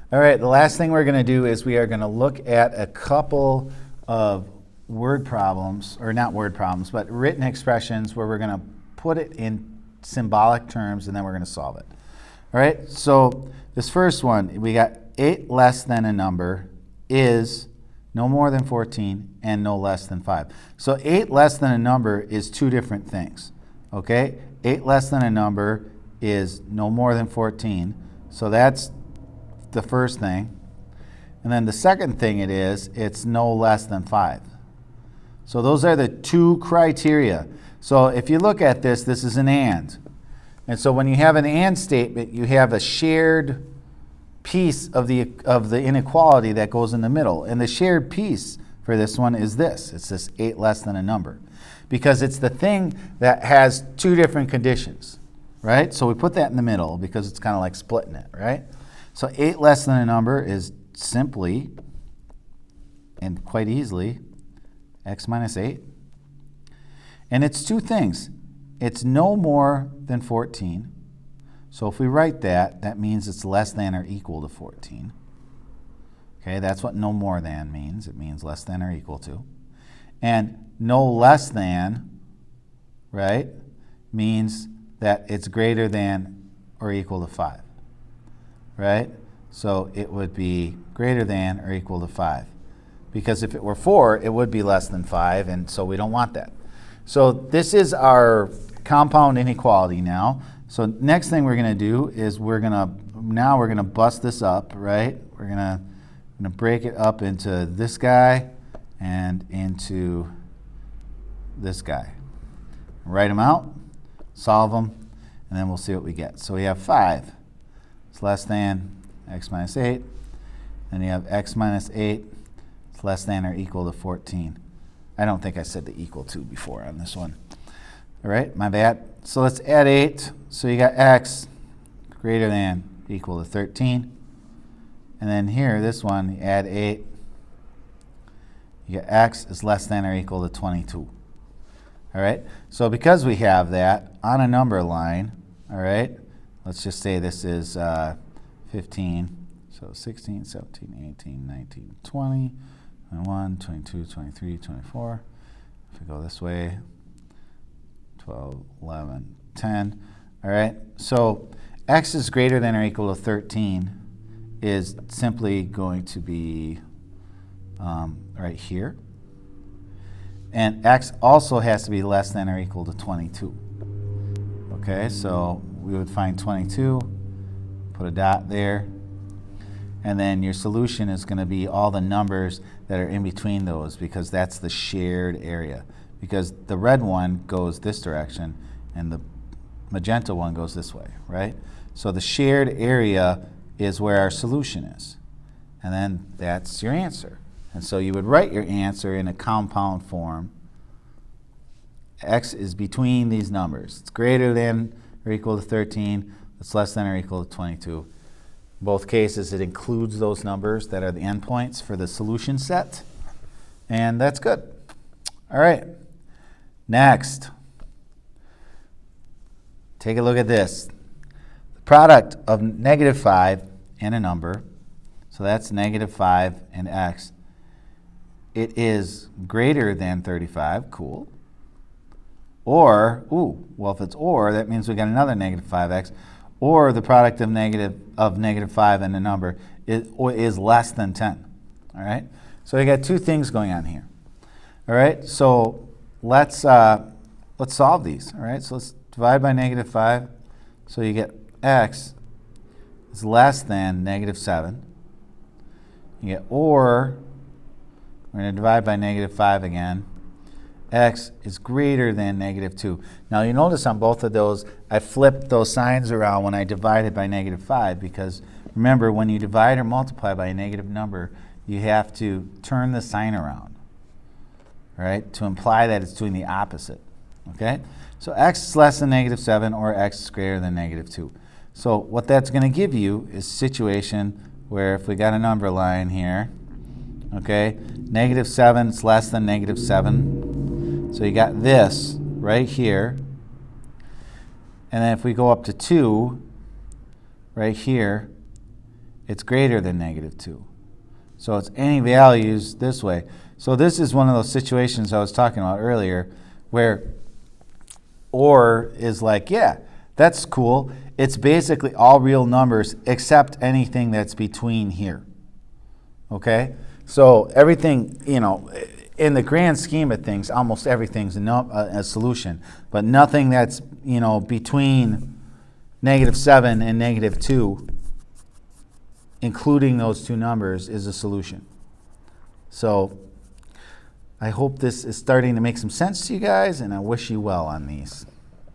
All right, the last thing we're going to do is we are going to look at a couple of word problems, or not word problems, but written expressions where we're going to put it in symbolic terms and then we're going to solve it. All right, so this first one, we got 8 less than a number is no more than 14 and no less than 5. So 8 less than a number is two different things, okay? 8 less than a number is no more than 14, so that's the first thing. And then the second thing it's no less than 5. So those are the two criteria. So if you look at this, this is an and. And so when you have an and statement, you have a shared piece of the inequality that goes in the middle. And the shared piece for this one is this. It's this 8 less than a number. Because it's the thing that has two different conditions, right? So we put that in the middle because it's kind of like splitting it, right? So 8 less than a number is simply, and quite easily, x minus 8. And it's two things. It's no more than 14. So if we write that, that means it's less than or equal to 14. Okay, that's what no more than means. It means less than or equal to. And no less than, right, means that it's greater than or equal to 5. Right? So it would be greater than or equal to 5. Because if it were 4, it would be less than 5, and so we don't want that. So this is our compound inequality now. So next thing we're going to do is we're going to bust this up, right? We're going to break it up into this guy and into this guy. Write them out, solve them, and then we'll see what we get. So we have 5. It's less than x minus 8. And you have x minus 8. It's less than or equal to 14. I don't think I said the equal to before on this one. All right, my bad. So let's add 8. So you got x greater than or equal to 13. And then here, this one, you add 8. You get x is less than or equal to 22. All right, so because we have that on a number line, all right, let's just say this is 15. So 16, 17, 18, 19, 20, 21, 22, 23, 24. If we go this way, 12, 11, 10. All right, so x is greater than or equal to 13 is simply going to be right here. And x also has to be less than or equal to 22. Okay, so we would find 22, put a dot there, and then your solution is going to be all the numbers that are in between those because that's the shared area. Because the red one goes this direction and the magenta one goes this way, right? So the shared area is where our solution is. And then that's your answer. And so you would write your answer in a compound form. X is between these numbers. It's greater than or equal to 13. It's less than or equal to 22. In both cases, it includes those numbers that are the endpoints for the solution set. And that's good. All right. Next. Take a look at this. The product of negative 5 and a number, so that's negative 5 and x, it is greater than 35, cool. Or, well, if it's or, that means we got another negative 5x. Or the product of negative 5 and a number is less than 10. All right? So we got two things going on here. All right? So let's solve these. All right? So let's divide by negative 5. So you get x is less than negative 7. You get or, we're going to divide by negative 5 again. X is greater than negative 2. Now you notice on both of those, I flipped those signs around when I divided by negative 5 because remember, when you divide or multiply by a negative number, you have to turn the sign around, right, to imply that it's doing the opposite. Okay? So x is less than negative 7 or x is greater than negative 2. So what that's going to give you is a situation where if we got a number line here, okay, negative 7 is less than negative 7. So you got this right here. And then if we go up to 2, right here, it's greater than negative 2. So it's any values this way. So this is one of those situations I was talking about earlier where OR is like, yeah, that's cool. It's basically all real numbers except anything that's between here. Okay? So everything, you know, in the grand scheme of things, almost everything's a solution. But nothing that's, you know, between -7 and -2, including those two numbers, is a solution. So I hope this is starting to make some sense to you guys, and I wish you well on these.